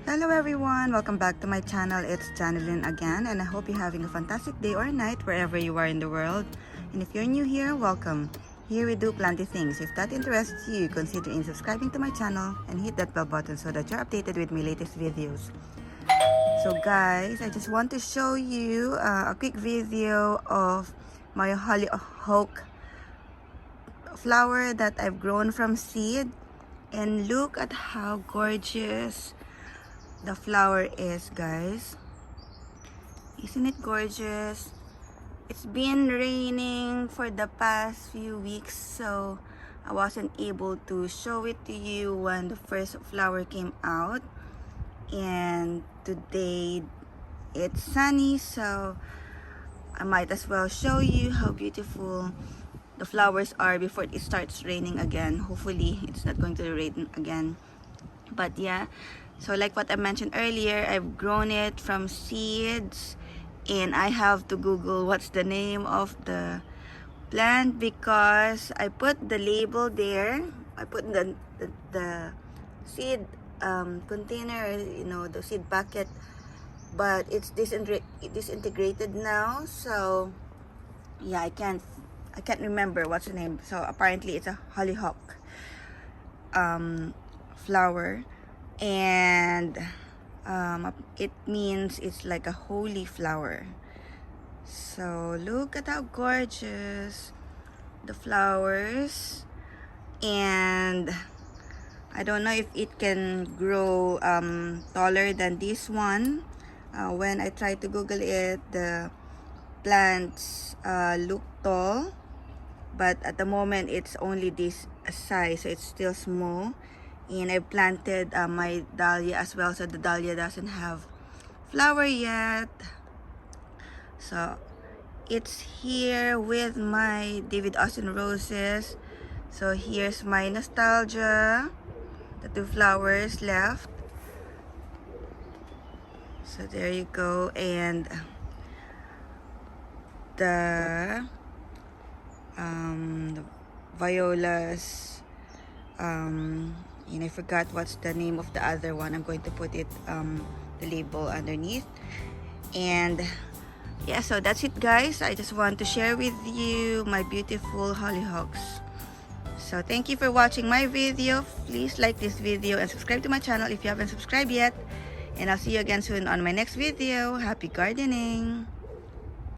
Hello everyone, welcome back to my channel. It's Janelyn again, and I hope you're having a fantastic day or night wherever you are in the world. And if you're new here, welcome. Here we do plenty things. If that interests you, consider in subscribing to my channel and hit that bell button so that you're updated with my latest videos. So guys, I just want to show you a quick video of my Hollyhock flower that I've grown from seed. And look at how gorgeous the flower is, guys. Isn't it gorgeous? It's been raining for the past few weeks, so I wasn't able to show it to you when the first flower came out. And today it's sunny, so I might as well show you how beautiful the flowers are before it starts raining again. Hopefully it's not going to rain again, but yeah. So like what I mentioned earlier, I've grown it from seeds, and I have to Google what's the name of the plant because I put the label there. I put the seed container, you know, the seed packet, but it's disintegrated now. So yeah, I can't remember what's the name. So apparently it's a hollyhock flower, and it means it's like a holy flower. So look at how gorgeous the flowers, and I don't know if it can grow taller than this one. When I tried to Google it, the plants look tall, but at the moment it's only this size, so it's still small. And I planted my dahlia as well, so the dahlia doesn't have flower yet. So it's here with my David Austin roses. So here's my nostalgia, the two flowers left. So there you go. And the violas, and I forgot what's the name of the other one. I'm going to put it the label underneath. And yeah, so that's it, guys. I just want to share with you my beautiful hollyhocks. So thank you for watching my video. Please like this video and subscribe to my channel if you haven't subscribed yet, and I'll see you again soon on my next video. Happy gardening.